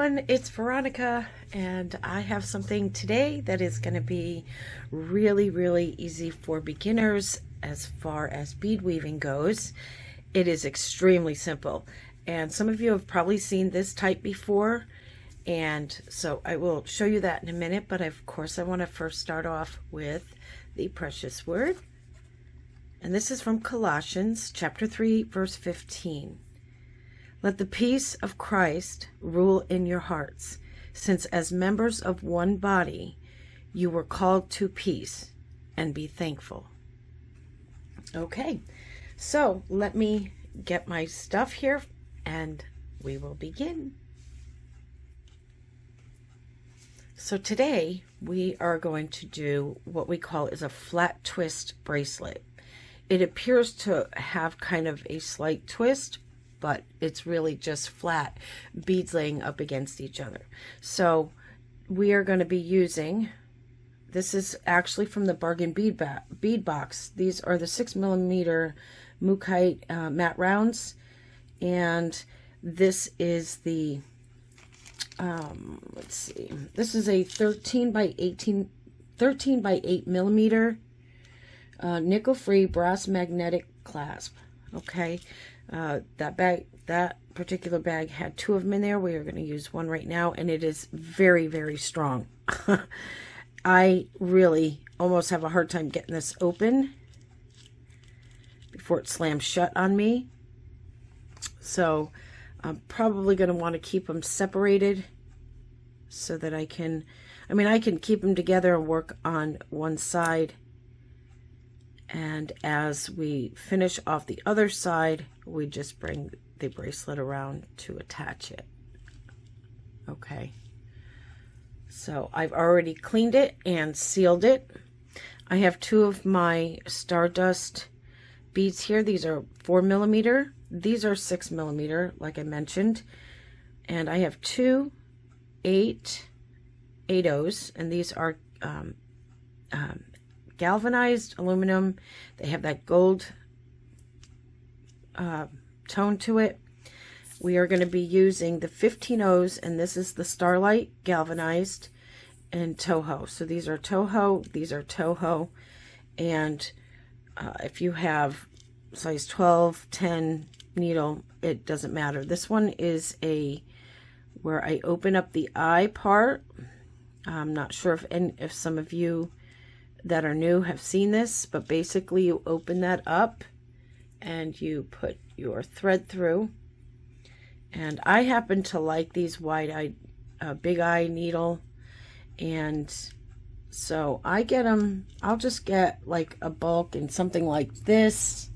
everyone, it's Veronica, and I have something today that is going to be really easy for beginners as far as bead weaving goes. It is extremely simple, and some of you have probably seen this type before, and so I will show you that in a minute. But of course I want to first start off with the precious word, and this is from Colossians chapter 3 verse 15. Let the peace of Christ rule in your hearts, since as members of one body you were called to peace, and be thankful. Okay, so let me get my stuff here and we will begin. So today we are going to do what we call is a flat twist bracelet. It appears to have kind of a slight twist, but it's really just flat beads laying up against each other. So we are going to be using, this is actually from the Bargain Bead Box. These are the 6mm Mookaite matte rounds, and this is the let's see, this is a 13 by 8 millimeter nickel free brass magnetic clasp. Okay, that particular bag had 2 of them in there. We are going to use one right now, and it is very strong. I really almost have a hard time getting this open before it slams shut on me. So I'm probably going to want to keep them separated so that I can keep them together and work on one side. And as we finish off the other side, we just bring the bracelet around to attach it. Okay. So I've already cleaned it and sealed it. I have 2 of my Stardust beads here. These are 4mm. These are 6mm, like I mentioned. And I have 2 8/8s, and these are galvanized aluminum. They have that gold tone to it. We are going to be using the 15/0s, and this is the Starlight galvanized and Toho. So these are Toho, these are Toho, and if you have size 12, 10 needle, it doesn't matter. This one is where I open up the eye part. I'm not sure if some of you that are new have seen this, but basically you open that up and you put your thread through. And I happen to like these wide-eye big eye needle, and so I get them. I'll just get like a bulk and something like this,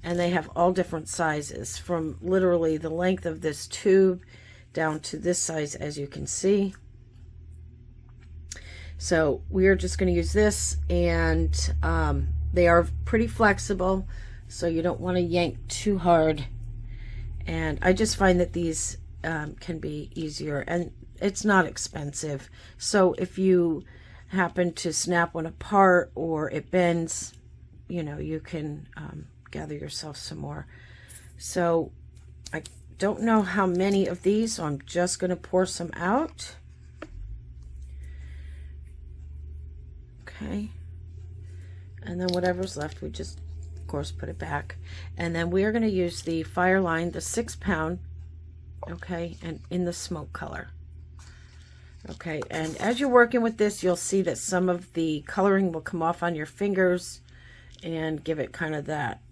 and they have all different sizes, from literally the length of this tube down to this size, as you can see. So we are just going to use this, and they are pretty flexible, so you don't want to yank too hard. And I just find that these can be easier, and it's not expensive. So if you happen to snap one apart or it bends, you know, you can gather yourself some more. So I don't know how many of these, so I'm just going to pour some out. Okay, and then whatever's left, we just, of course, put it back. And then we are going to use the Fireline, the 6-pound, okay, and in the smoke color. Okay, and as you're working with this, you'll see that some of the coloring will come off on your fingers and give it kind of that,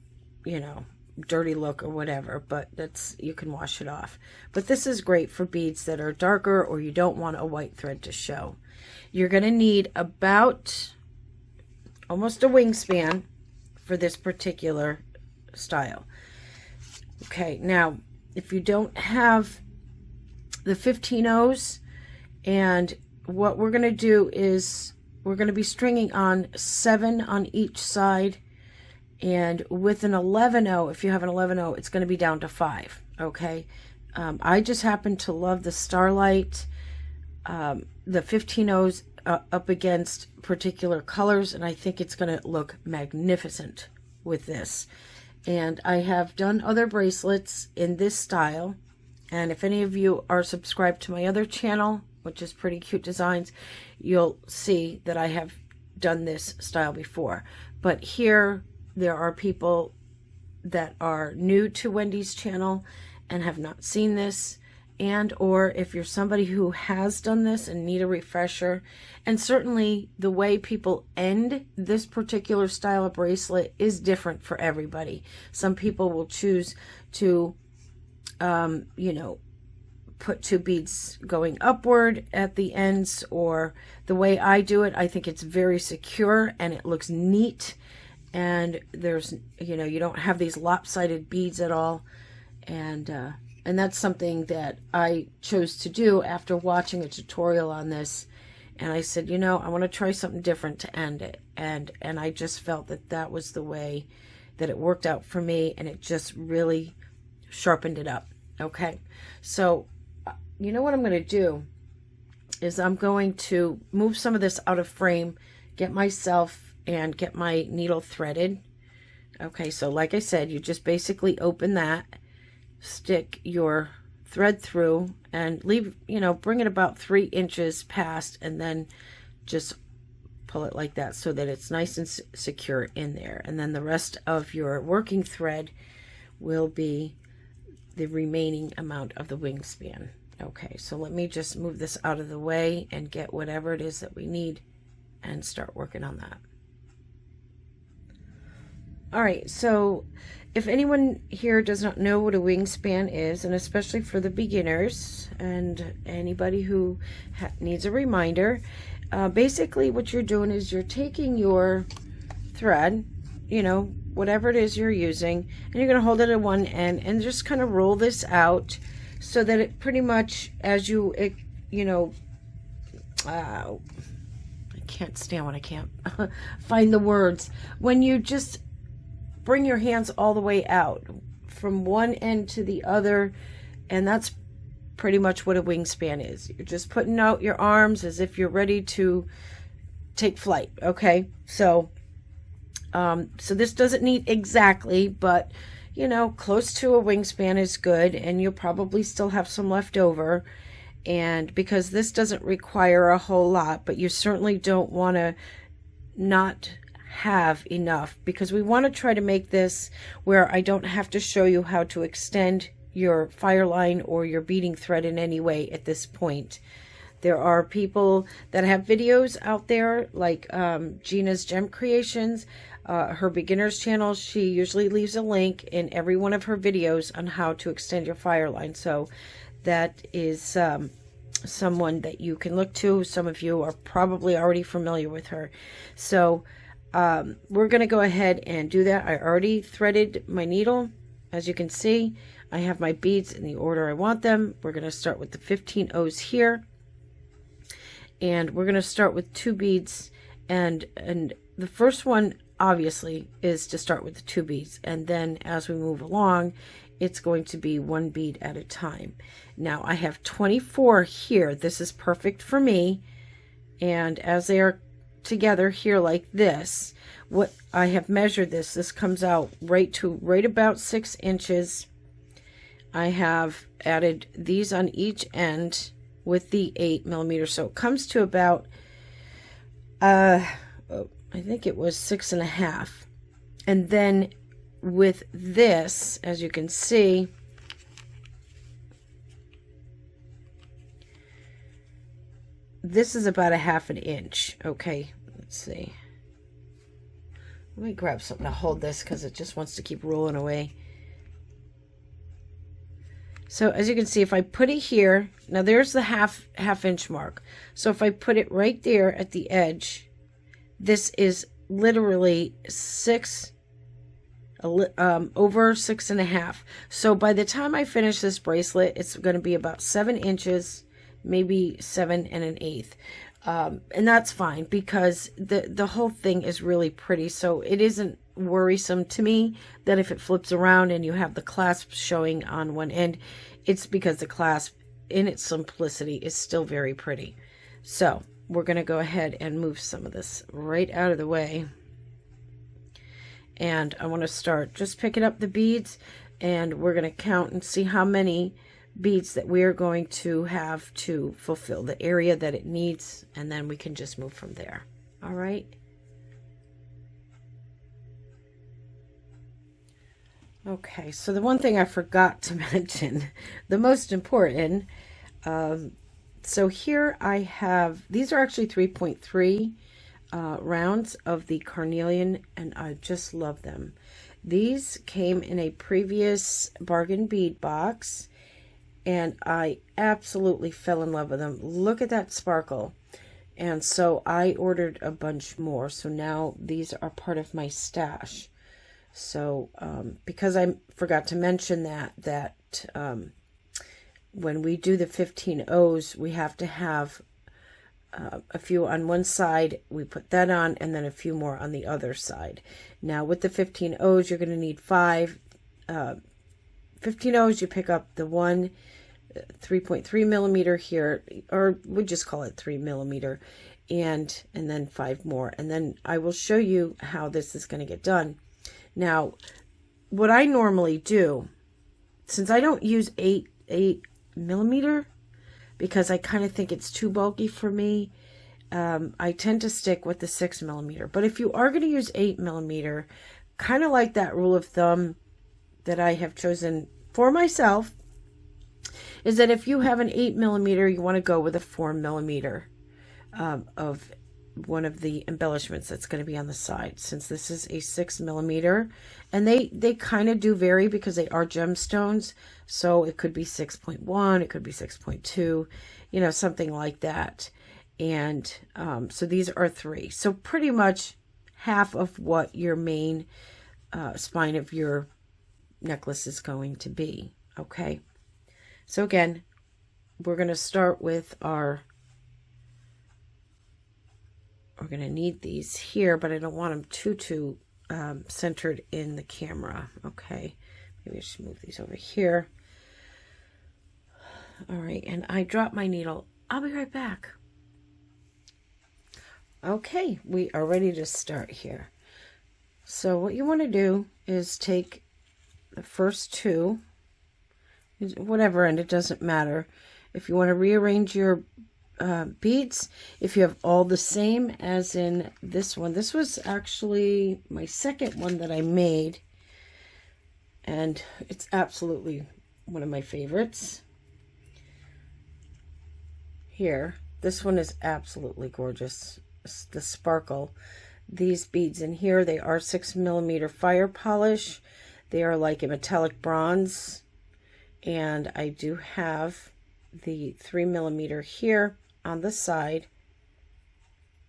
you know, dirty look or whatever, but you can wash it off. But this is great for beads that are darker, or you don't want a white thread to show. You're going to need about almost a wingspan for this particular style. Okay, now if you don't have the 15/0s, and what we're going to do is we're going to be stringing on 7 on each side, and with an 11/0, if you have an 11/0, it's going to be down to 5. Okay, I just happen to love the Starlight, the 15/0s up against particular colors, and I think it's going to look magnificent with this. And I have done other bracelets in this style, And if any of you are subscribed to my other channel, which is Pretty Cute Designs, you'll see that I have done this style before. But here there are people that are new to Wendy's channel and have not seen this, and or if you're somebody who has done this and need a refresher. And certainly the way people end this particular style of bracelet is different for everybody. Some people will choose to you know, put 2 beads going upward at the ends, or the way I do it, I think it's very secure and it looks neat, and there's, you know, you don't have these lopsided beads at all. And that's something that I chose to do after watching a tutorial on this. And I said, you know, I want to try something different to end it. And I just felt that that was the way that it worked out for me, and it just really sharpened it up. Okay, so you know what I'm going to do is I'm going to move some of this out of frame, get myself and get my needle threaded. Okay, so like I said, you just basically open that, stick your thread through, and leave, you know, bring it about 3 inches past, and then just pull it like that so that it's nice and secure in there. And then the rest of your working thread will be the remaining amount of the wingspan. Okay, so let me just move this out of the way and get whatever it is that we need and start working on that. All right, so if anyone here does not know what a wingspan is, and especially for the beginners and anybody who needs a reminder, basically what you're doing is you're taking your thread, you know, whatever it is you're using, and you're going to hold it at one end and just kind of roll this out so that it pretty much, as you know, I can't stand when I can't find the words. When you just bring your hands all the way out from one end to the other, and that's pretty much what a wingspan is. You're just putting out your arms as if you're ready to take flight. Okay, so this doesn't need exactly, but you know, close to a wingspan is good, and you'll probably still have some left over. And because this doesn't require a whole lot, but you certainly don't want to not have enough, because we want to try to make this where I don't have to show you how to extend your fire line or your beading thread in any way at this point. There are people that have videos out there like Gina's Gem Creations, her beginners channel. She usually leaves a link in every one of her videos on how to extend your fire line. So that is someone that you can look to. Some of you are probably already familiar with her. So we're going to go ahead and do that. I already threaded my needle. As you can see, I have my beads in the order I want them. We're going to start with the 15 O's here. And we're going to start with 2 beads. And the first one, obviously, is to start with the 2 beads. And then as we move along, it's going to be 1 bead at a time. Now, I have 24 here. This is perfect for me. And as they are together here like this, what I have measured this comes out right about 6 inches. I have added these on each end with the 8 millimeters, so it comes to about I think it was 6.5. And then with this, as you can see, this is about 1/2 inch. Okay, let's see. Let me grab something to hold this because it just wants to keep rolling away. So as you can see, if I put it here, now there's the half inch mark. So if I put it right there at the edge, this is literally over 6.5. So by the time I finish this bracelet, it's going to be about 7 inches, maybe 7 1/8. And that's fine because the whole thing is really pretty. So it isn't worrisome to me that if it flips around and you have the clasp showing on one end, it's because the clasp in its simplicity is still very pretty. So we're going to go ahead and move some of this right out of the way. And I want to start just picking up the beads, and we're going to count and see how many beads that we are going to have to fulfill the area that it needs, and then we can just move from there. All right. Okay, so the one thing I forgot to mention, the most important, so here I have, these are actually 3.3 rounds of the carnelian, and I just love them. These came in a previous bargain bead box, and I absolutely fell in love with them. Look at that sparkle. And so I ordered a bunch more, so now these are part of my stash. So, because I forgot to mention that when we do the 15 O's, we have to have a few on one side, we put that on, and then a few more on the other side. Now, with the 15 O's, you're going to need 5. 15 O's, you pick up the one 3.3 millimeter here, or we just call it 3 millimeter, and then 5 more. And then I will show you how this is going to get done. Now, what I normally do, since I don't use 8 millimeter, because I kind of think it's too bulky for me, I tend to stick with the 6 millimeter. But if you are going to use 8 millimeter, kind of like that rule of thumb that I have chosen for myself, is that if you have an 8 millimeter, you want to go with a 4 millimeter of one of the embellishments that's going to be on the side, since this is a 6 millimeter, and they kind of do vary because they are gemstones. So it could be 6.1, it could be 6.2, you know, something like that. And so these are 3. So pretty much half of what your main spine of your necklace is going to be. Okay. So again, we're going to start with our, we're going to need these here, but I don't want them too centered in the camera. Okay. Maybe I should move these over here. All right. And I dropped my needle. I'll be right back. Okay. We are ready to start here. So what you want to do is take the first 2, whatever end, it doesn't matter. If you want to rearrange your beads, if you have all the same as in this one, this was actually my second one that I made, and it's absolutely one of my favorites. Here, this one is absolutely gorgeous. The sparkle, these beads in here, they are 6 millimeter fire polish. They are like a metallic bronze, and I do have the 3 millimeter here on the side,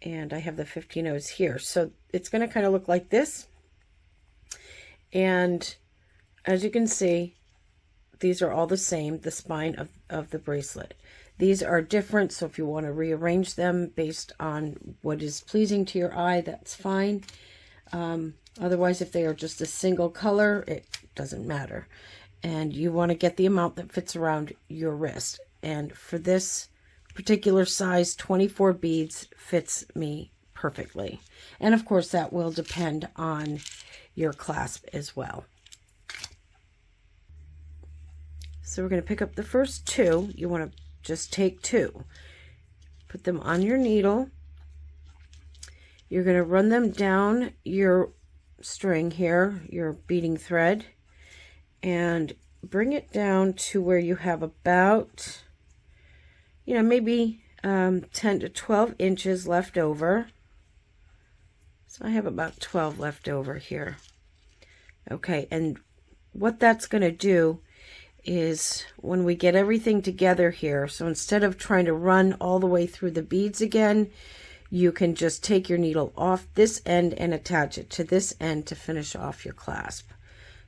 and I have the 15 O's here. So it's going to kind of look like this. And as you can see, these are all the same, the spine of the bracelet. These are different, so if you want to rearrange them based on what is pleasing to your eye, that's fine. Otherwise, if they are just a single color, it doesn't matter. And you want to get the amount that fits around your wrist. And for this particular size, 24 beads fits me perfectly. And of course, that will depend on your clasp as well. So we're going to pick up the first 2. You want to just take 2. Put them on your needle. You're going to run them down your string here, your beading thread, and bring it down to where you have about, you know, maybe 10 to 12 inches left over. So I have about 12 left over here. Okay, and what that's going to do is when we get everything together here, so instead of trying to run all the way through the beads again, you can just take your needle off this end and attach it to this end to finish off your clasp.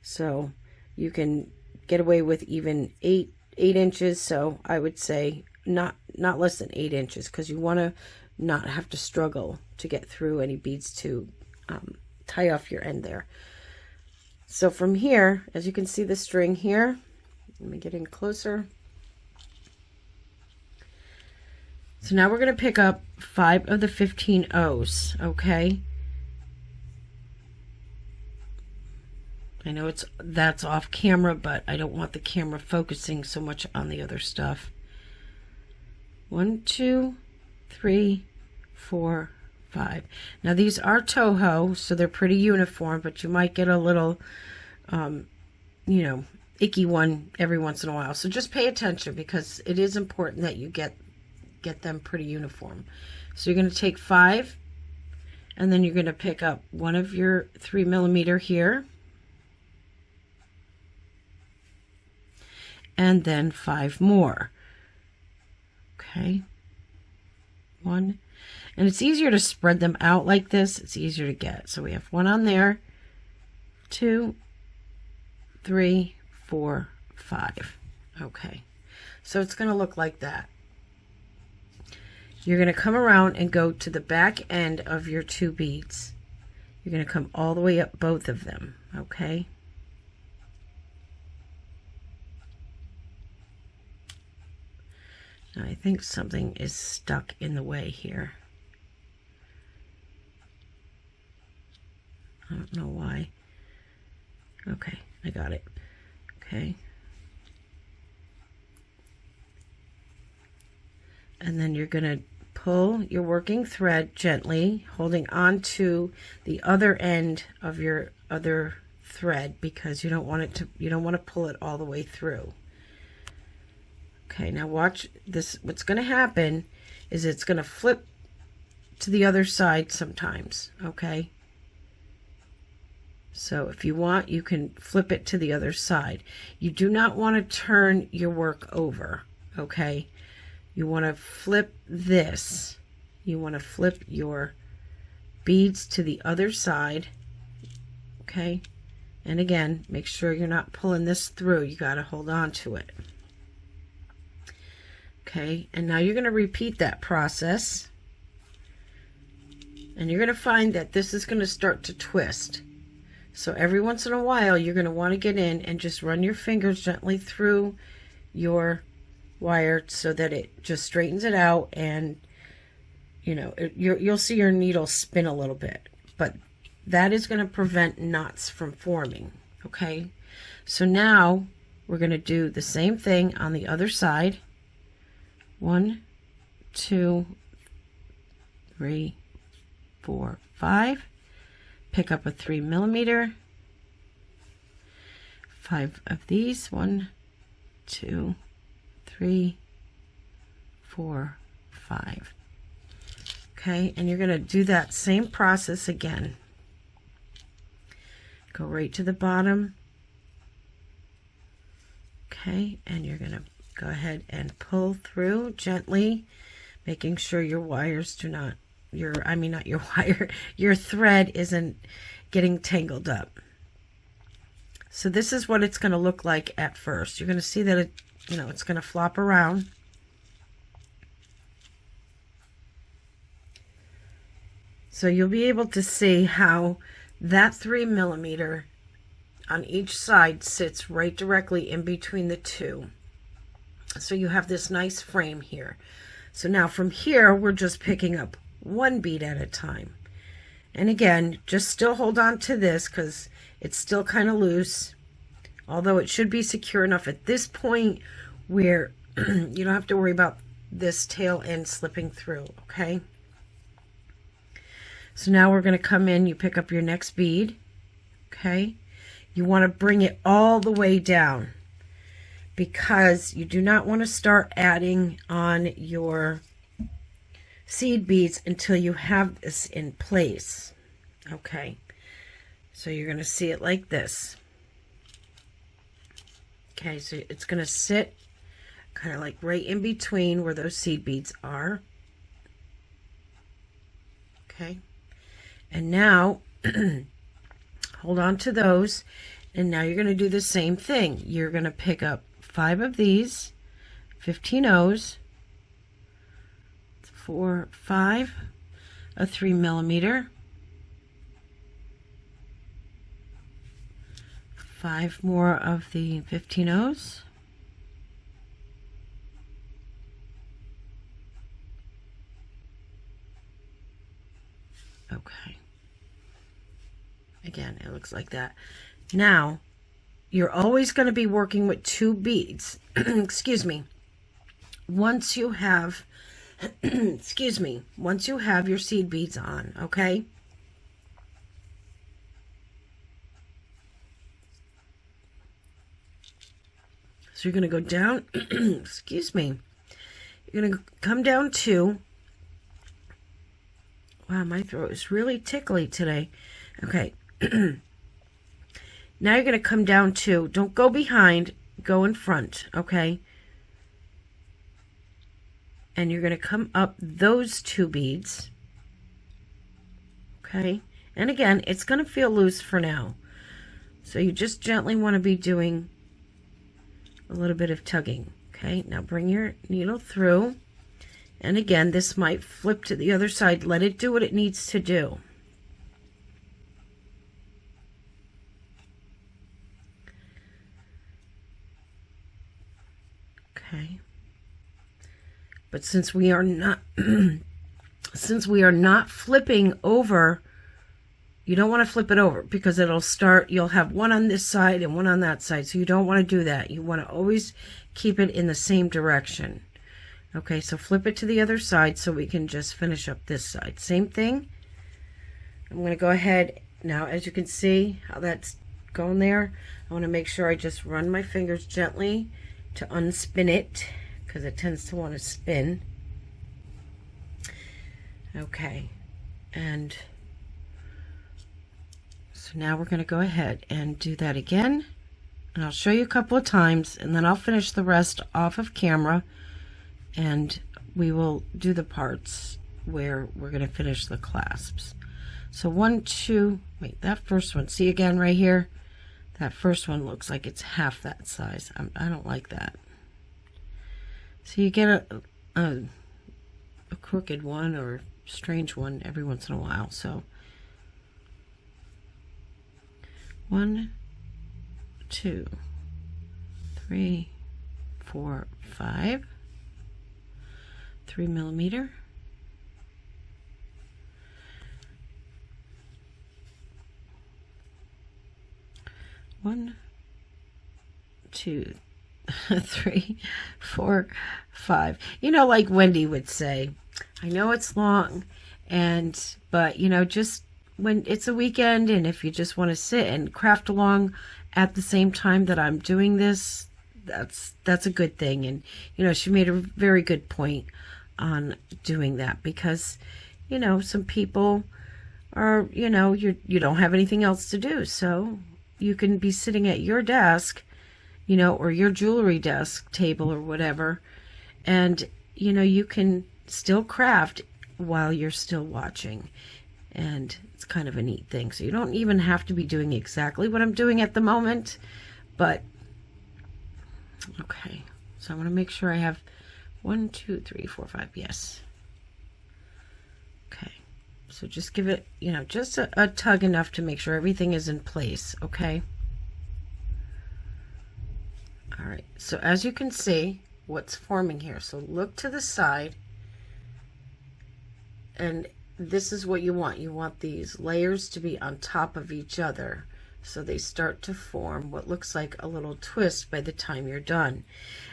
So you can get away with even 8 inches. So I would say not less than 8 inches, because you want to not have to struggle to get through any beads to tie off your end there. So from here, as you can see the string here, let me get in closer. So now we're going to pick up 5 of the 15 O's, okay? I know that's off camera, but I don't want the camera focusing so much on the other stuff. 1, 2, 3, 4, 5. Now these are Toho, so they're pretty uniform, but you might get a little, you know, icky one every once in a while. So just pay attention, because it is important that you get them pretty uniform. So you're going to take 5, and then you're going to pick up one of your 3mm here, and then 5 more. Okay, 1, and it's easier to spread them out like this. It's easier to get. So we have 1 on there, 2, 3, 4, 5. Okay, so it's going to look like that. You're going to come around and go to the back end of your 2 beads. You're going to come all the way up both of them. Okay. Now I think something is stuck in the way here. I don't know why. Okay, I got it. Okay. And then you're going to pull your working thread gently, holding on to the other end of your other thread, because you don't want to pull it all the way through. Okay, now watch this. What's going to happen is it's going to flip to the other side sometimes, okay? So if you want, you can flip it to the other side. You do not want to turn your work over, okay? You want to flip this. You want to flip your beads to the other side, okay? And again, make sure you're not pulling this through. You got to hold on to it. Okay, and now you're going to repeat that process, and you're going to find that this is going to start to twist. So every once in a while, you're going to want to get in and just run your fingers gently through your wire so that it just straightens it out, and you know, you'll see your needle spin a little bit, but that is going to prevent knots from forming. Okay, so now we're going to do the same thing on the other side. 1, 2, 3, 4, 5. Pick up a 3mm. 5 of these. 1, 2, 3, 4, 5. Okay, and you're going to do that same process again. Go right to the bottom. Okay, and you're going to go ahead and pull through gently, making sure your wires do not, not your wire, your thread isn't getting tangled up. So this is what it's going to look like at first. You're going to see that it, you know, it's going to flop around. So you'll be able to see how that 3mm on each side sits right directly in between the 2. So you have this nice frame here. So now from here, we're just picking up 1 bead at a time. And again, just still hold on to this because it's still kind of loose, although it should be secure enough at this point where you don't have to worry about this tail end slipping through, okay? So now we're going to come in, you pick up your next bead, okay? You want to bring it all the way down, because you do not want to start adding on your seed beads until you have this in place. Okay, so you're going to see it like this. Okay, so it's going to sit kind of like right in between where those seed beads are. Okay, and now hold on to those, and now you're going to do the same thing. You're going to pick up 5 of these 15 O's, 4, 5, a 3mm, 5 more of the 15 O's, okay. Again, it looks like that. Now, you're always going to be working with 2 beads. Excuse me. Once you have, excuse me, once you have your seed beads on, okay? So you're going to go down, excuse me. You're going to come down 2. Wow, my throat is really tickly today. Okay. Now you're going to come down 2. Don't go behind, go in front, okay? And you're going to come up those 2 beads. Okay? And again, it's going to feel loose for now. So you just gently want to be doing a little bit of tugging. Okay? Now bring your needle through. And again, this might flip to the other side. Let it do what it needs to do. Okay. But since we are not since we are not flipping over, you don't want to flip it over because it'll start, you'll have one on this side and one on that side. So you don't want to do that. You want to always keep it in the same direction. Okay, so flip it to the other side so we can just finish up this side. Same thing. I'm going to go ahead now, as you can see how that's going there. I want to make sure I just run my fingers gently to unspin it, because it tends to want to spin. Okay, and so now we're going to go ahead and do that again, and I'll show you a couple of times, and then I'll finish the rest off of camera, and we will do the parts where we're going to finish the clasps. So 1, 2, wait, that first one, see again right here, that first one looks like it's half that size. I don't like that. So you get a crooked one or strange one every once in a while. So 1, 2, 3, 4, 5, 3 millimeter. 1, 2, 3, 4, 5. You know, like Wendy would say, I know it's long, but you know, just when it's a weekend and if you just want to sit and craft along at the same time that I'm doing this, that's a good thing. And you know, she made a very good point on doing that, because you know, some people are, you know, you don't have anything else to do, so you can be sitting at your desk, you know, or your jewelry desk table or whatever, and you know, you can still craft while you're still watching, and it's kind of a neat thing. So you don't even have to be doing exactly what I'm doing at the moment, but okay. So I want to make sure I have 1, 2, 3, 4, 5. Yes. Okay. So just give it, you know, just a tug enough to make sure everything is in place, okay? All right, so as you can see, what's forming here. So look to the side, and this is what you want. You want these layers to be on top of each other, so they start to form what looks like a little twist by the time you're done.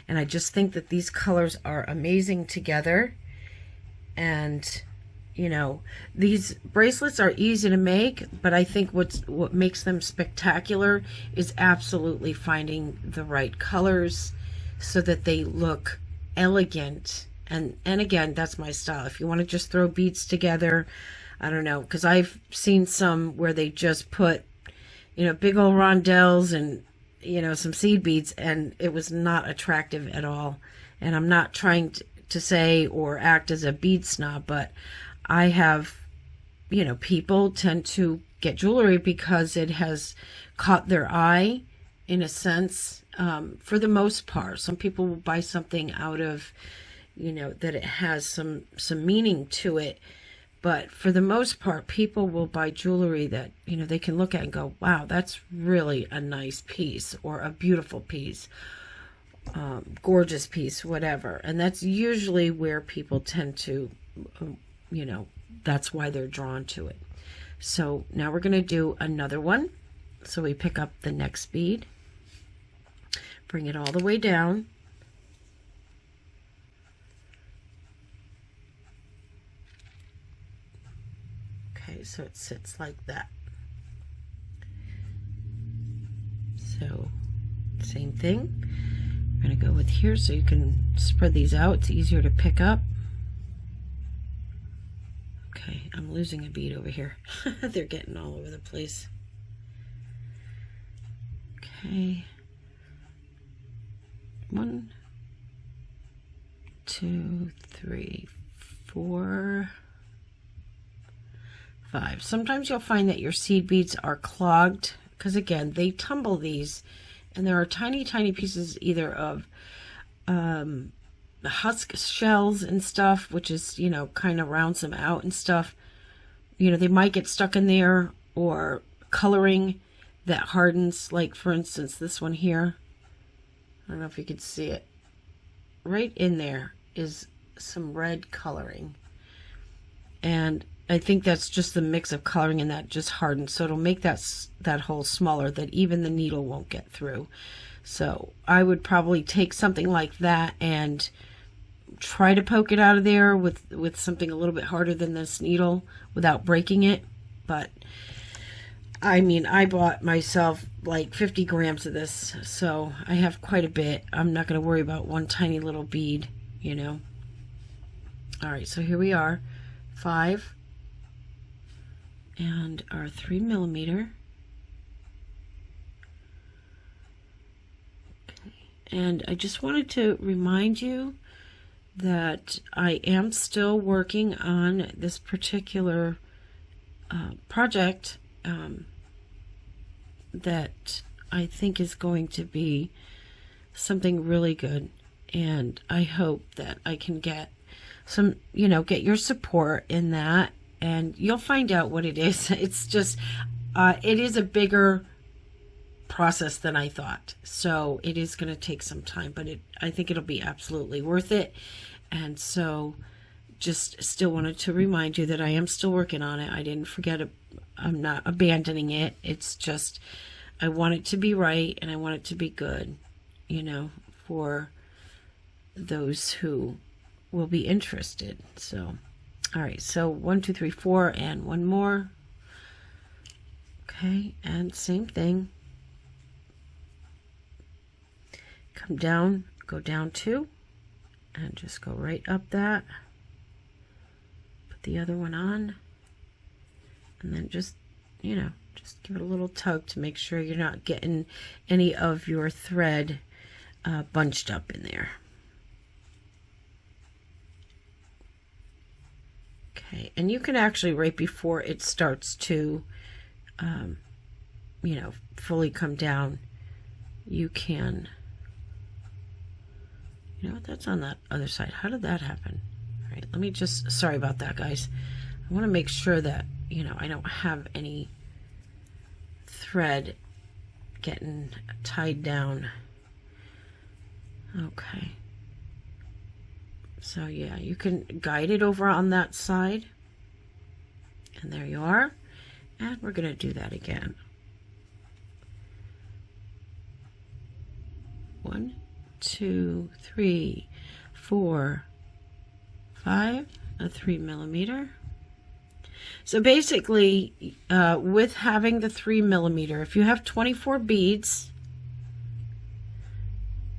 And I just think that these colors are amazing together, and you know, these bracelets are easy to make, but I think what makes them spectacular is absolutely finding the right colors so that they look elegant. And again, that's my style. If you want to just throw beads together, I don't know, because I've seen some where they just put, you know, big old rondelles and, you know, some seed beads, and it was not attractive at all. And I'm not trying to say or act as a bead snob, but I have, you know, people tend to get jewelry because it has caught their eye, in a sense, for the most part. Some people will buy something out of, you know, that it has some meaning to it. But for the most part, people will buy jewelry that, you know, they can look at and go, wow, that's really a nice piece, or a beautiful piece, gorgeous piece, whatever. And that's usually where people tend to, you know, that's why they're drawn to it. So now we're going to do another one. So we pick up the next bead, bring it all the way down, okay, so it sits like that. So same thing, I'm going to go with here so you can spread these out, it's easier to pick up. Okay, I'm losing a bead over here. They're getting all over the place. Okay. 1, 2, 3, 4, 5. Sometimes you'll find that your seed beads are clogged because, again, they tumble these, and there are tiny, tiny pieces either of the husk shells and stuff, which is, you know, kind of rounds them out and stuff. You know, they might get stuck in there, or coloring that hardens, like for instance this one here. I don't know if you can see it. Right in there is some red coloring, and I think that's just the mix of coloring and that just hardens, so it'll make that hole smaller, that even the needle won't get through. So I would probably take something like that and try to poke it out of there with something a little bit harder than this needle without breaking it. But I mean, I bought myself like 50 grams of this, so I have quite a bit. I'm not going to worry about one tiny little bead, you know. All right, so here we are, 5 and our 3 millimeter. Okay, and I just wanted to remind you that I am still working on this particular project that I think is going to be something really good, and I hope that I can get some, you know, get your support in that, and you'll find out what it is. It's just it is a bigger process than I thought, so it is going to take some time, but I think it'll be absolutely worth it. And so just still wanted to remind you that I am still working on it. I didn't forget it. I'm not abandoning it. It's just I want it to be right, and I want it to be good, you know, for those who will be interested. So all right, so 1, 2, 3, 4, and one more. Okay, and same thing, come down, go down 2, and just go right up that, put the other one on, and then just, you know, just give it a little tug to make sure you're not getting any of your thread bunched up in there. Okay, and you can actually, right before it starts to you know, fully come down, you can, you know what, that's on that other side. How did that happen? All right, let me just, sorry about that, guys. I want to make sure that, you know, I don't have any thread getting tied down. Okay. So yeah, you can guide it over on that side. And there you are. And we're going to do that again. 1, 2, 3, 4, 5, a 3 millimeter. So basically, with having the 3 millimeter, if you have 24 beads,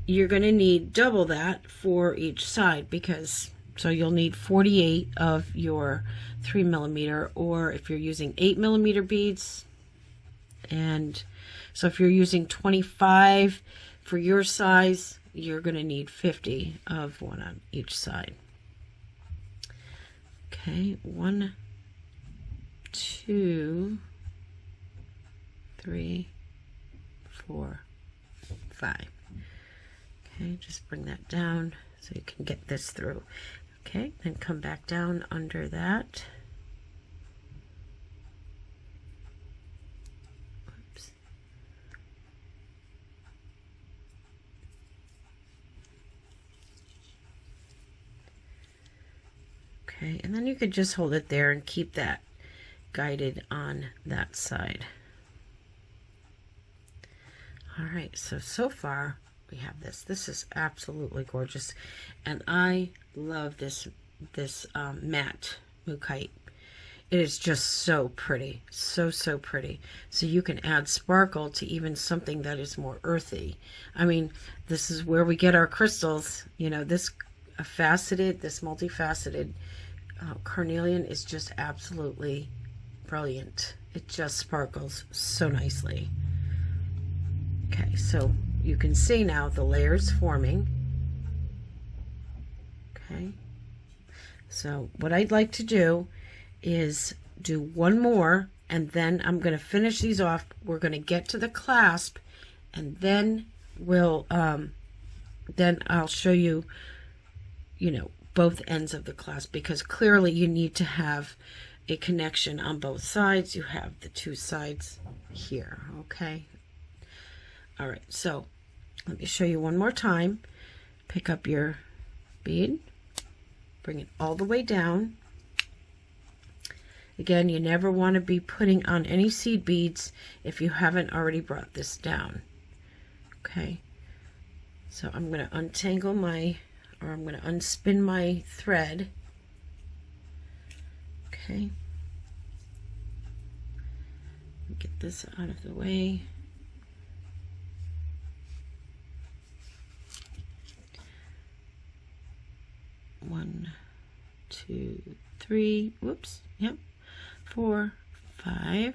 you're going to need double that for each side, because so you'll need 48 of your 3 millimeter, or if you're using 8 millimeter beads, and so if you're using 25 for your size, you're going to need 50 of one on each side. Okay, 1, 2, 3, 4, 5. Okay, just bring that down so you can get this through. Okay, then come back down under that. Oops. Okay, and then you could just hold it there and keep that guided on that side. All right, so far we have this. This is absolutely gorgeous, and I love this matte mookaite. It is just so pretty, so pretty. So you can add sparkle to even something that is more earthy. I mean, this is where we get our crystals. You know, this multifaceted carnelian is just absolutely brilliant. It just sparkles so nicely. Okay, so you can see now the layers forming. Okay, so what I'd like to do is do one more, and then I'm going to finish these off. We're going to get to the clasp, and then we'll then I'll show you, you know, both ends of the clasp, because clearly you need to have a connection on both sides. You have the two sides here. Okay, all right, so let me show you one more time. Pick up your bead, bring it all the way down. Again, you never want to be putting on any seed beads if you haven't already brought this down. Okay, so I'm going to untangle I'm going to unspin my thread. Okay, get this out of the way. One, two, three, whoops, yep. 4, 5.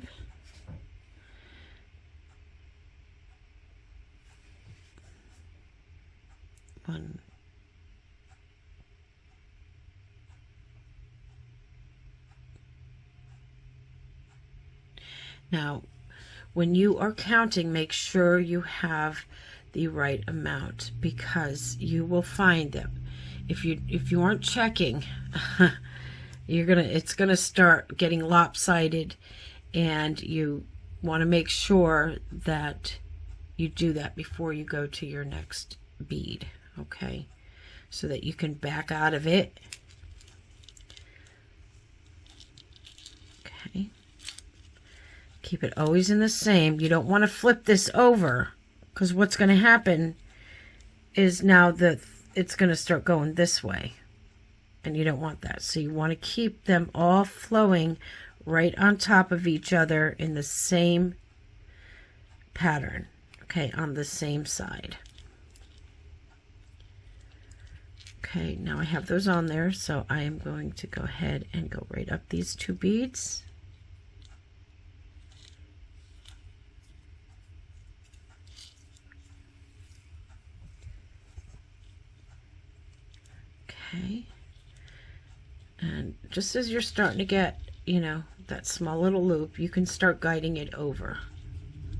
One. Now, when you are counting, make sure you have the right amount, because you will find that if you aren't checking, it's gonna start getting lopsided, and you want to make sure that you do that before you go to your next bead. Okay, so that you can back out of it. Okay, keep it always in the same. You don't want to flip this over, because what's going to happen is now it's going to start going this way, and you don't want that. So you want to keep them all flowing right on top of each other in the same pattern. Okay, on the same side. Okay, now I have those on there, so I am going to go ahead and go right up these two beads. Okay, and just as you're starting to get, you know, that small little loop, you can start guiding it over.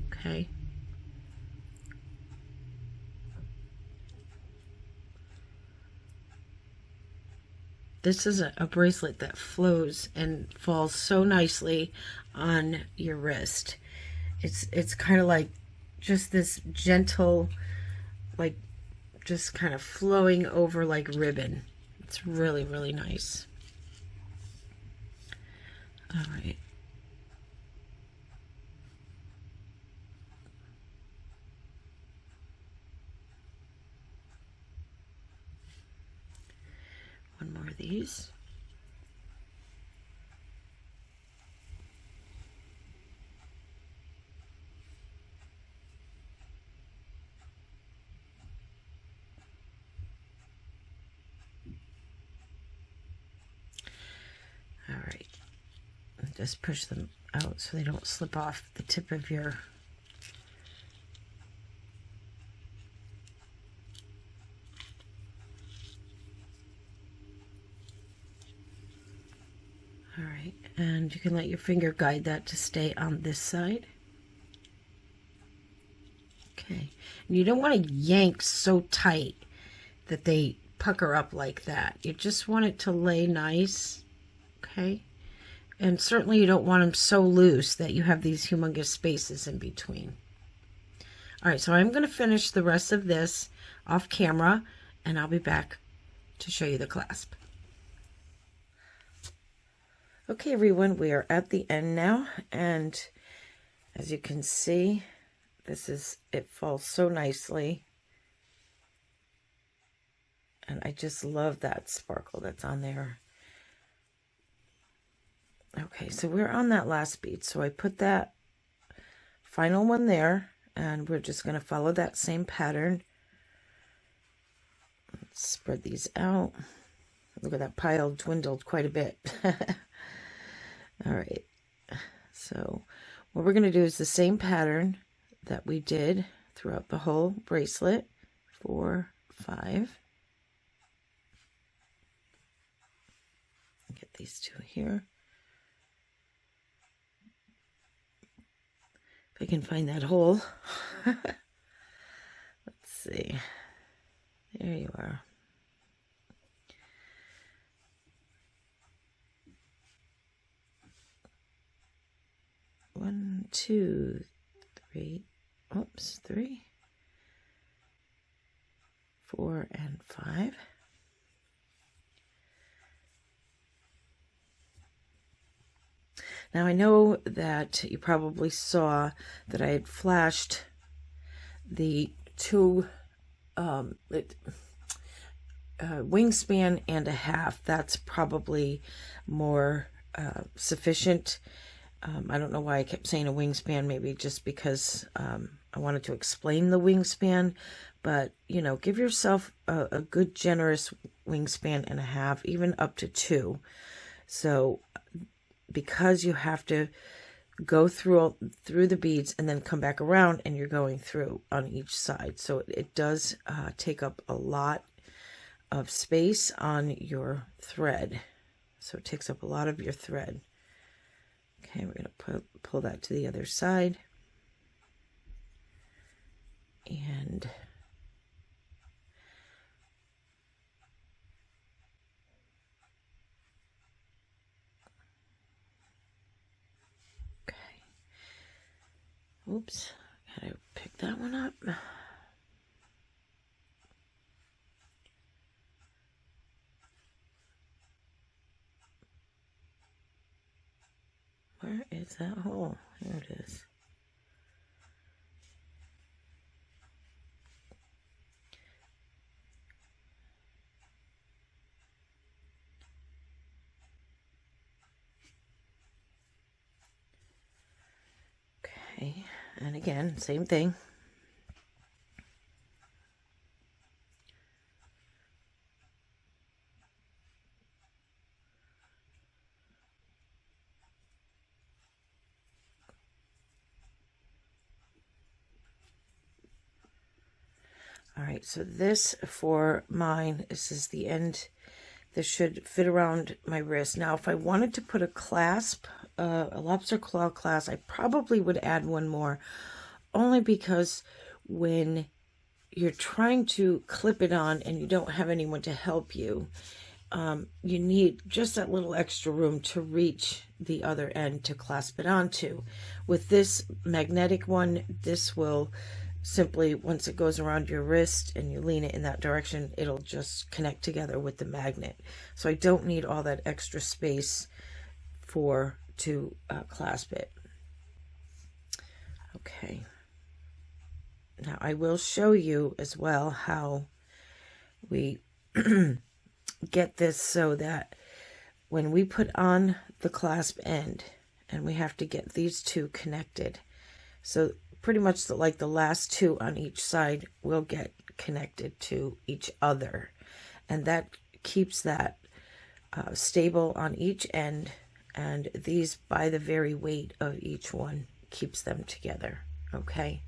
Okay. This is a bracelet that flows and falls so nicely on your wrist. It's kind of like just this gentle, like just kind of flowing over like ribbon. It's really, really nice. All right. One more of these. All right. Just push them out so they don't slip off the tip of your all right, and you can let your finger guide that to stay on this side. Okay, and you don't want to yank so tight that they pucker up like that. You just want it to lay nice. Okay, and certainly you don't want them so loose that you have these humongous spaces in between. All right, so I'm going to finish the rest of this off camera, and I'll be back to show you the clasp. Okay, everyone, we are at the end now, and as you can see, it falls so nicely. And I just love that sparkle that's on there. Okay, so we're on that last bead. So I put that final one there, and we're just going to follow that same pattern. Let's spread these out. Look at that pile dwindled quite a bit. All right. So what we're going to do is the same pattern that we did throughout the whole bracelet. 4, 5. Get these two here. If I can find that hole. Let's see. There you are. One, 2, 3. Oops, 3, 4, and 5. Now I know that you probably saw that I had flashed the two wingspan and a half. That's probably more sufficient. I don't know why I kept saying a wingspan, maybe just because I wanted to explain the wingspan, but you know, give yourself a good generous wingspan and a half, even up to 2. So because you have to go through the beads and then come back around, and you're going through on each side, so it does take up a lot of space on your thread. So it takes up a lot of your thread. Okay, we're going to pull that to the other side, and oops, gotta pick that one up. Where is that hole? There it is. Okay, and again, same thing. All right, so this for mine, this is the end. This should fit around my wrist. Now, if I wanted to put a clasp, a lobster claw clasp, I probably would add one more, only because when you're trying to clip it on and you don't have anyone to help you, you need just that little extra room to reach the other end to clasp it onto. With this magnetic one, this will simply, once it goes around your wrist and you lean it in that direction, it'll just connect together with the magnet. So I don't need all that extra space to clasp it. Okay. Now I will show you as well how we get this so that when we put on the clasp end, and we have to get these two connected, so pretty much like the last two on each side will get connected to each other, and that keeps that stable on each end, and these, by the very weight of each one, keeps them together. Okay.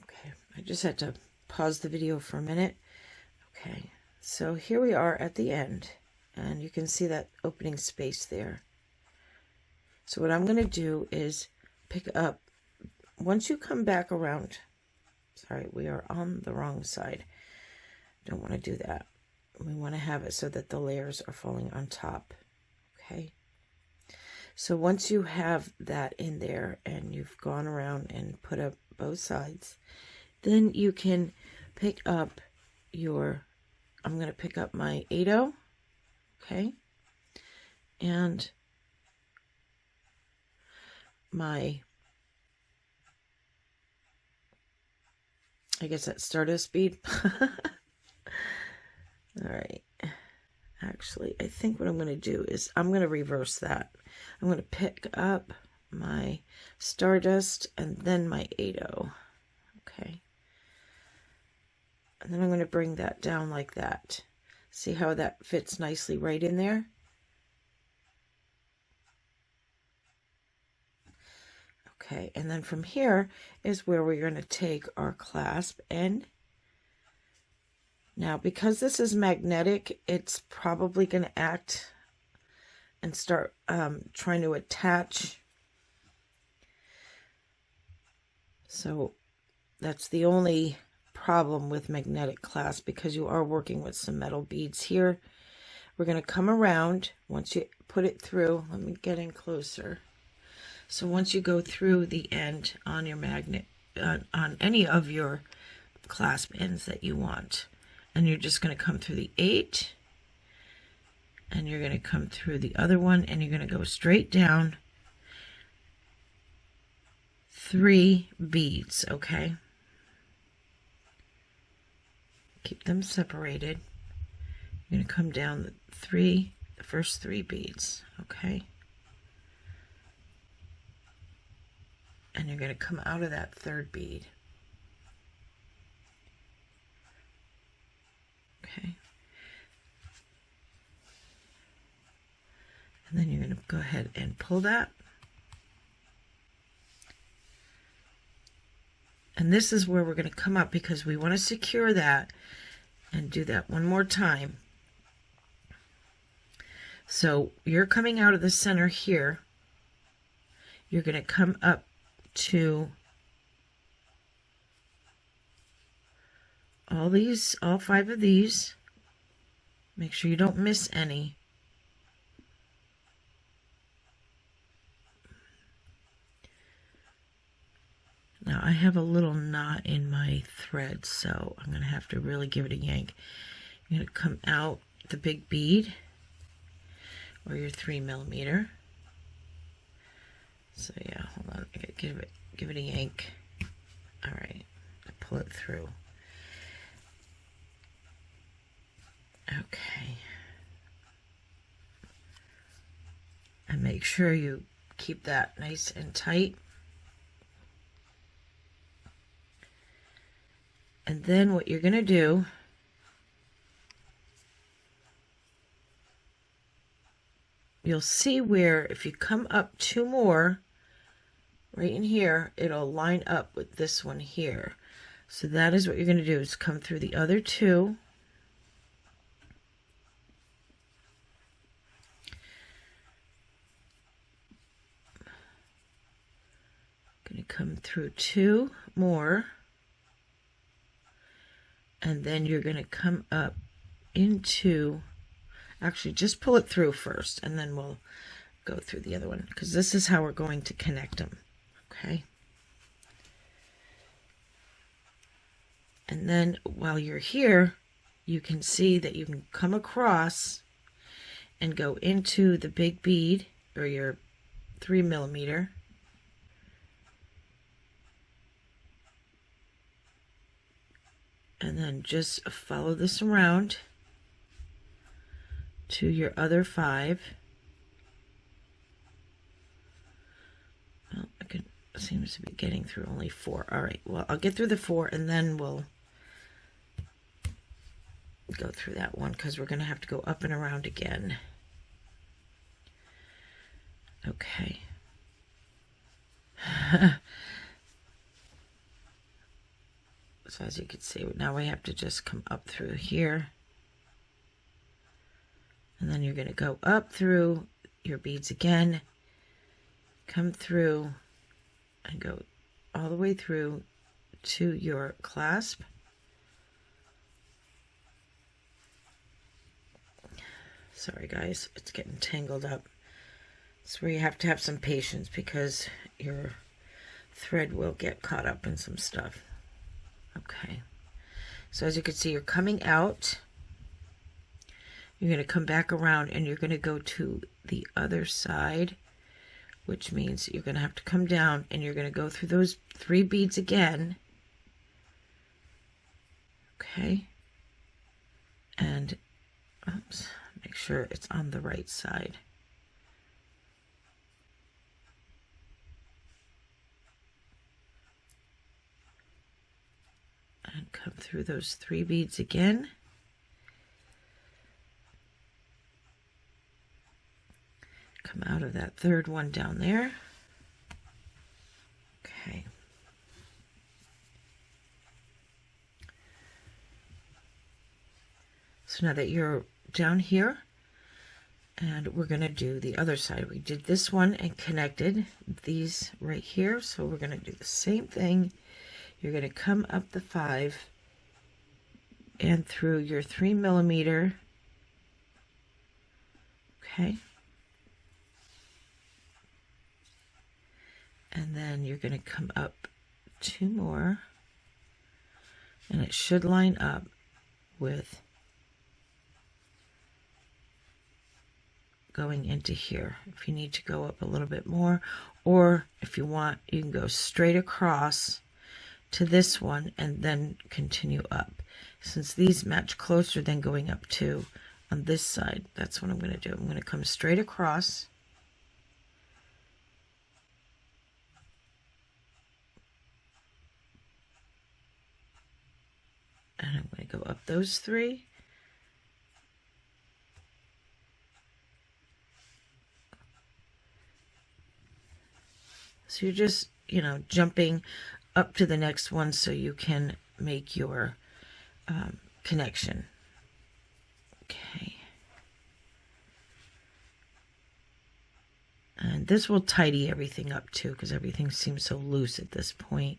Okay, I just had to pause the video for a minute. Okay, so here we are at the end, and you can see that opening space there. So what I'm going to do is pick up, once you come back around, sorry, we are on the wrong side. Don't want to do that. We want to have it so that the layers are falling on top. Okay. So once you have that in there and you've gone around and put up both sides, then you can pick up your, I'm going to pick up my 8/0, okay, and my, I guess that Stardust bead. All right. Actually, I think what I'm going to do is I'm going to reverse that. I'm going to pick up my Stardust and then my 8/0. Okay. And then I'm going to bring that down like that. See how that fits nicely right in there? Okay, and then from here is where we're going to take our clasp and now because this is magnetic, it's probably going to act and start trying to attach. So that's the only problem with magnetic clasp, because you are working with some metal beads here. We're going to come around once you put it through. Let me get in closer. So once you go through the end on your magnet, on any of your clasp ends that you want, and you're just going to come through the 8, and you're going to come through the other one, and you're going to go straight down 3 beads, okay? Keep them separated. You're going to come down the first 3 beads, okay? And you're going to come out of that 3rd bead. Okay. And then you're going to go ahead and pull that. And this is where we're going to come up, because we want to secure that and do that one more time. So you're coming out of the center here. You're going to come up to all 5 of these. Make sure you don't miss any. Now I have a little knot in my thread, so I'm going to have to really give it a yank. You're going to come out the big bead, or your 3mm. So yeah, hold on, I gotta give it a yank. All right, pull it through. Okay. And make sure you keep that nice and tight. And then what you're going to do, you'll see where if you come up 2 more, right in here, it'll line up with this one here. So that is what you're going to do, is come through the other 2. Going to come through 2 more. And then you're going to come up into, actually just pull it through first, and then we'll go through the other one, because this is how we're going to connect them. Okay. And then while you're here, you can see that you can come across and go into the big bead, or your 3mm. And then just follow this around to your other 5. Well, seems to be getting through only 4. All right, well, I'll get through the 4, and then we'll go through that one, because we're going to have to go up and around again. Okay. So as you can see, now we have to just come up through here. And then you're going to go up through your beads again, come through, and go all the way through to your clasp. Sorry guys, it's getting tangled up. It's where you have to have some patience, because your thread will get caught up in some stuff. Okay, so as you can see, you're coming out. You're going to come back around, and you're going to go to the other side which means you're going to have to come down and you're going to go through those 3 beads again. Okay. And oops, make sure it's on the right side. And come through those 3 beads again. Come out of that 3rd one down there. Okay. So now that you're down here, and we're going to do the other side. We did this one and connected these right here, so we're going to do the same thing. You're going to come up the 5 and through your 3 millimeter. Okay. And then you're going to come up 2 more, and it should line up with going into here. If you need to go up a little bit more, or if you want, you can go straight across to this one and then continue up. Since these match closer than going up to on this side, that's what I'm going to do. I'm going to come straight across. And I'm going to go up those 3. So you're just, you know, jumping up to the next one so you can make your connection. Okay. And this will tidy everything up too, because everything seems so loose at this point.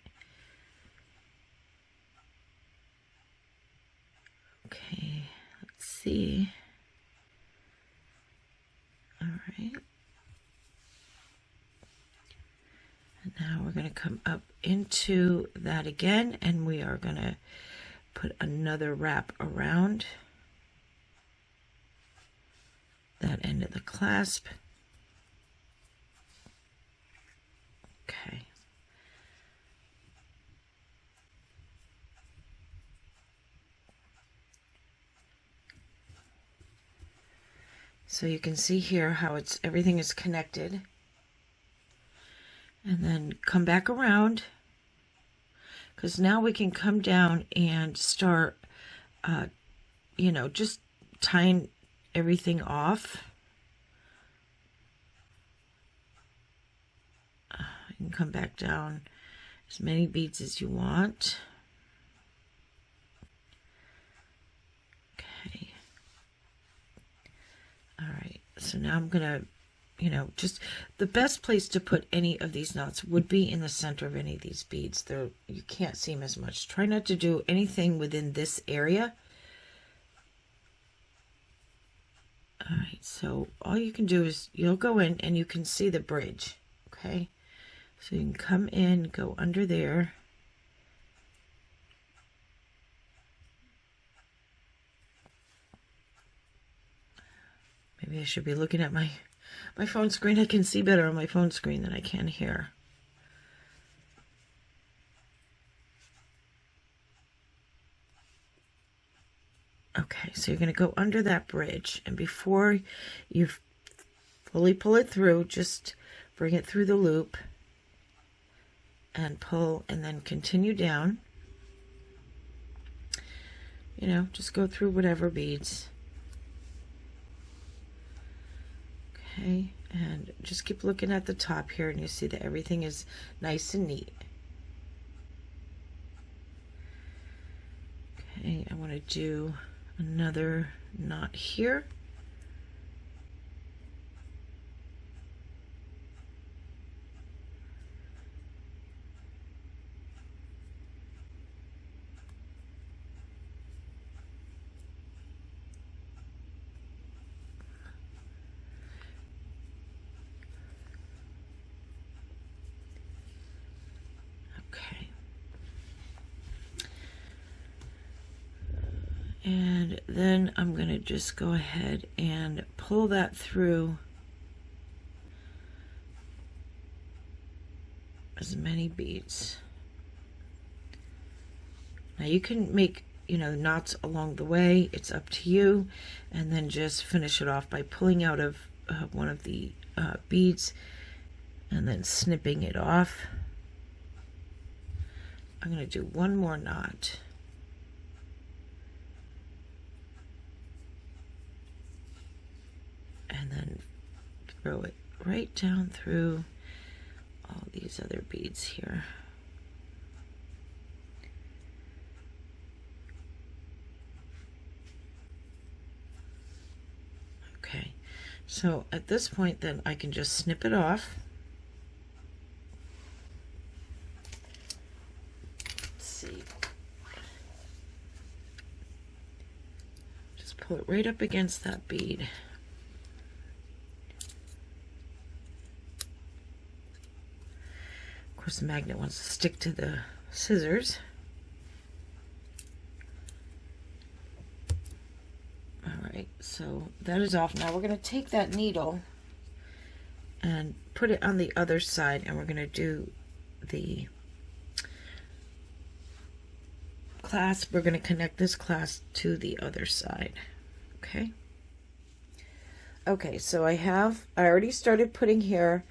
Okay, let's see. All right. And now we're going to come up into that again, and we are going to put another wrap around that end of the clasp. Okay. So you can see here how everything is connected. And then come back around, because now we can come down and start, you know, just tying everything off. You can come back down as many beads as you want. Okay. All right. So now I'm going to, you know, just the best place to put any of these knots would be in the center of any of these beads. You can't see them as much. Try not to do anything within this area. All right, so all you can do is you'll go in and you can see the bridge. Okay, so you can come in, go under there. Maybe I should be looking at my phone screen. I can see better on my phone screen than I can here. Okay, so you're going to go under that bridge, and before you fully pull it through, just bring it through the loop and pull, and then continue down. You know, just go through whatever beads. Okay, and just keep looking at the top here, and you see that everything is nice and neat. Okay, I want to do another knot here. And then I'm going to just go ahead and pull that through as many beads. Now you can make, you know, knots along the way. It's up to you. And then just finish it off by pulling out of one of the beads and then snipping it off. I'm going to do one more knot. And then throw it right down through all these other beads here. Okay, so at this point then I can just snip it off. Let's see. Just pull it right up against that bead. Of course the magnet wants to stick to the scissors. Alright, so that is off. Now we're going to take that needle and put it on the other side, and we're going to do the clasp. We're going to connect this clasp to the other side. Okay. Okay, so I already started putting here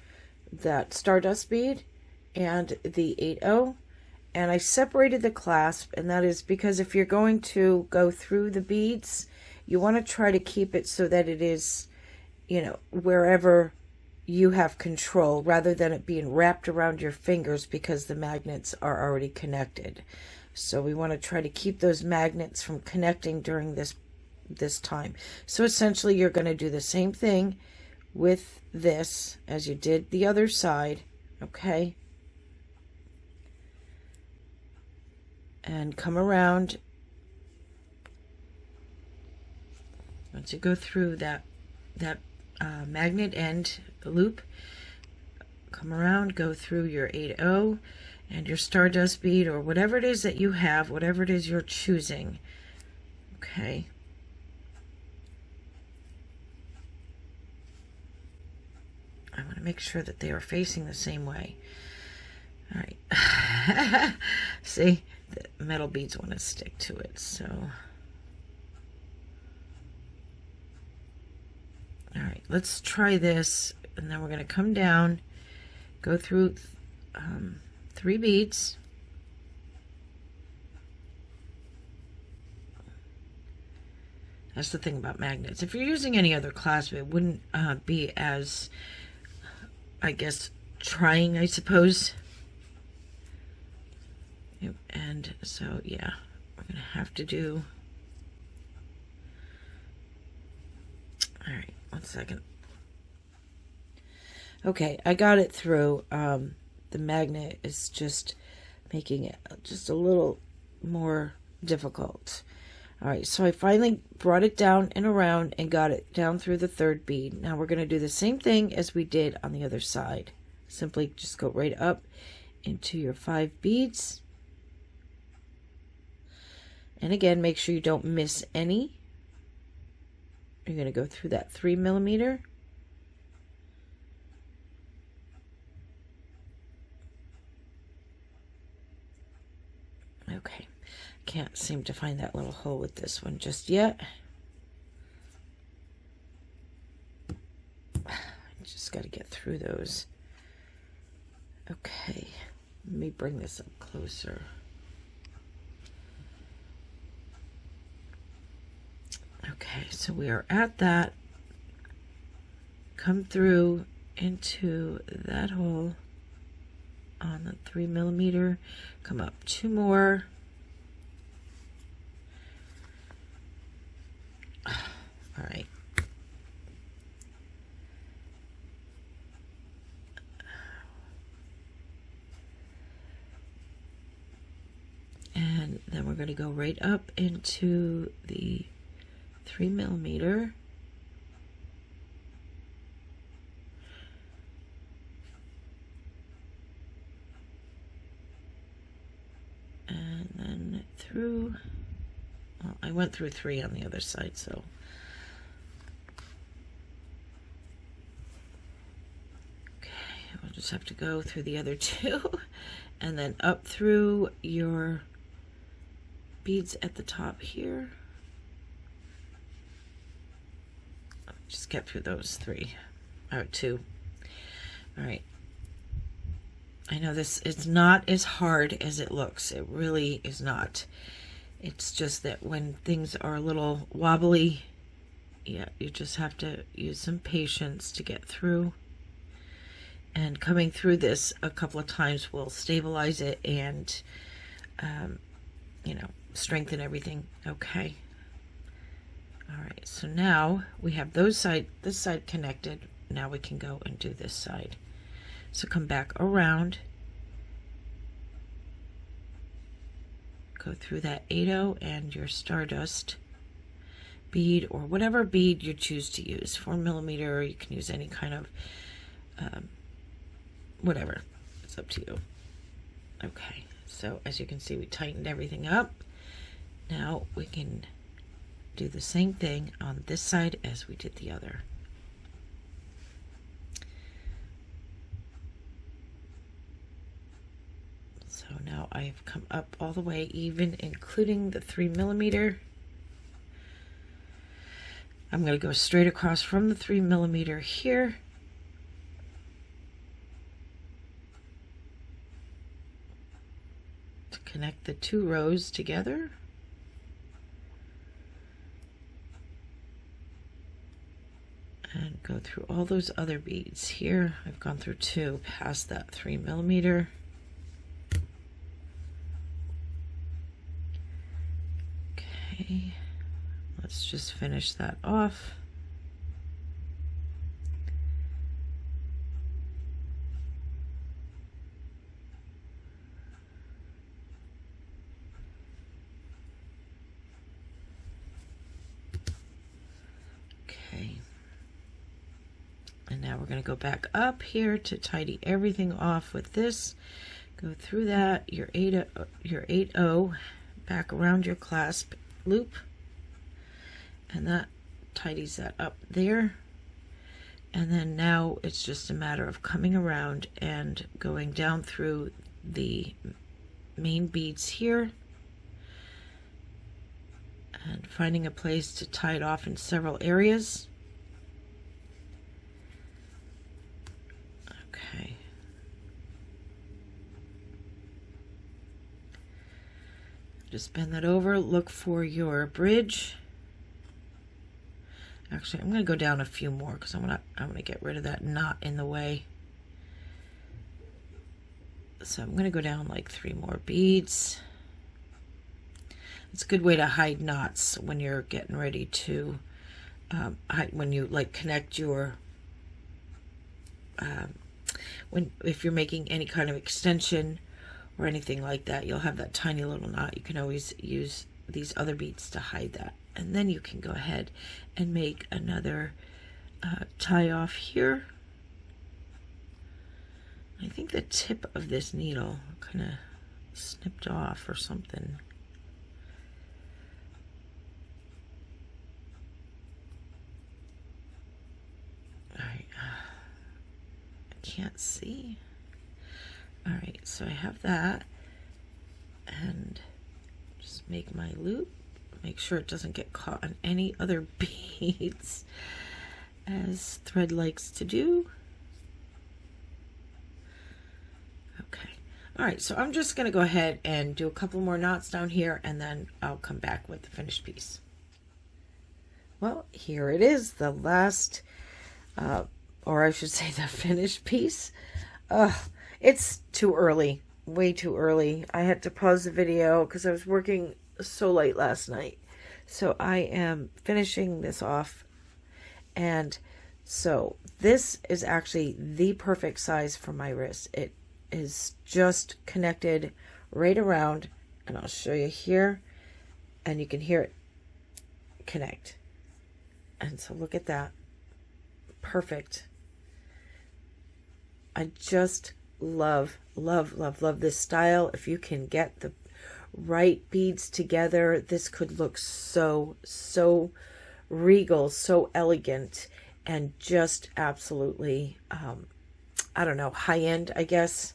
that stardust bead and the 8/0, and I separated the clasp, and that is because if you're going to go through the beads, you want to try to keep it so that it is, you know, wherever you have control, rather than it being wrapped around your fingers, because the magnets are already connected. So we want to try to keep those magnets from connecting during this time. So essentially you're going to do the same thing with this as you did the other side, okay? And come around. Once you go through that magnet end loop, come around, go through your 8/0 and your stardust bead, or whatever it is that you have, whatever it is you're choosing. Okay. I want to make sure that they are facing the same way. All right. See, the metal beads want to stick to it, so. All right, let's try this, and then we're going to come down, go through 3 beads. That's the thing about magnets. If you're using any other clasp, it wouldn't be as, I guess, trying, I suppose. And so, yeah, we're going to have to do... All right, 1 second. Okay, I got it through. The magnet is just making it just a little more difficult. All right, so I finally brought it down and around and got it down through the 3rd bead. Now we're going to do the same thing as we did on the other side. Simply just go right up into your 5 beads. And again, make sure you don't miss any. You're going to go through that 3mm. Okay, can't seem to find that little hole with this one just yet. Just got to get through those. Okay, let me bring this up closer. Okay, so we are at that. Come through into that hole on the 3mm. Come up 2 more. All right. And then we're going to go right up into the 3mm. And then through, well, I went through 3 on the other side, so. Okay, we'll just just have to go through the other two and then up through your beads at the top here. Just get through those two. All right. I know this is not as hard as it looks. It really is not. It's just that when things are a little wobbly, yeah, you just have to use some patience to get through. And coming through this a couple of times will stabilize it and, you know, strengthen everything. Okay. All right. So now we have this side connected. Now we can go and do this side. So come back around. Go through that 8/0 and your Stardust bead, or whatever bead you choose to use. 4mm, you can use any kind of whatever, it's up to you. Okay, so as you can see, we tightened everything up. Now we can do the same thing on this side as we did the other. So now I've come up all the way, even including the 3mm. I'm going to go straight across from the 3mm here. To connect the two rows together. And go through all those other beads here. I've gone through 2 past that 3mm. Okay, let's just finish that off. Okay, and now we're going to go back up here to tidy everything off with this. Go through that, your 8/0, back around your clasp loop, and that tidies that up there. And then now it's just a matter of coming around and going down through the main beads here and finding a place to tie it off in several areas. Okay. Just bend that over, look for your bridge. Actually, I'm going to go down a few more because I'm going to get rid of that knot in the way. So I'm going to go down like 3 more beads. It's a good way to hide knots when you're getting ready to when you like connect your if you're making any kind of extension or anything like that, you'll have that tiny little knot. You can always use these other beads to hide that. And then you can go ahead and make another tie off here. I think the tip of this needle kind of snipped off or something. All right, I can't see. All right, so I have that, and just make my loop. Make sure it doesn't get caught on any other beads, as thread likes to do. Okay, all right, so I'm just gonna go ahead and do a couple more knots down here, and then I'll come back with the finished piece. Well, here it is, the last, or I should say the finished piece. It's too early, way too early. I had to pause the video because I was working so late last night. So I am finishing this off. And so this is actually the perfect size for my wrist. It is just connected right around, and I'll show you here, and you can hear it connect. And so look at that. Perfect. I just love this style. If you can get the right beads together, this could look so regal, so elegant, and just absolutely I don't know, high-end, I guess.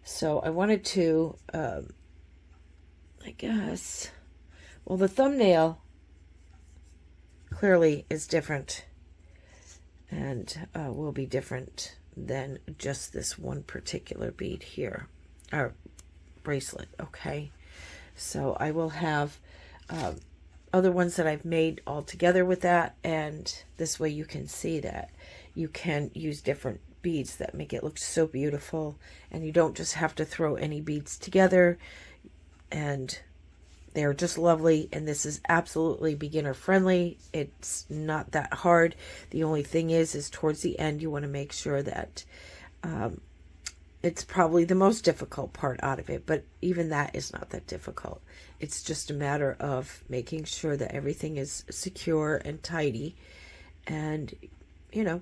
So I wanted to, I guess, well, the thumbnail clearly is different and will be different than just this one particular bead here, or bracelet, okay? So I will have other ones that I've made all together with that, and this way you can see that you can use different beads that make it look so beautiful, and you don't just have to throw any beads together, and they're just lovely. And this is absolutely beginner friendly. It's not that hard. The only thing is towards the end you want to make sure that it's probably the most difficult part out of it, but even that is not that difficult. It's just a matter of making sure that everything is secure and tidy, and you know,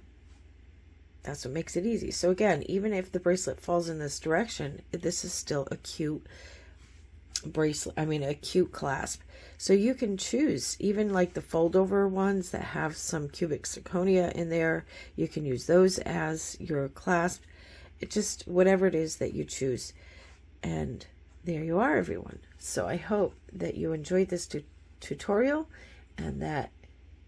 that's what makes it easy. So again, even if the bracelet falls in this direction, this is still a cute bracelet, I mean a cute clasp. So you can choose even like the fold over ones that have some cubic zirconia in there. You can use those as your clasp. It just, whatever it is that you choose. And there you are, everyone. So I hope that you enjoyed this tutorial and that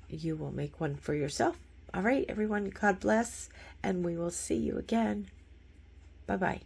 you will make one for yourself. All right, everyone, God bless, and we will see you again. Bye-bye.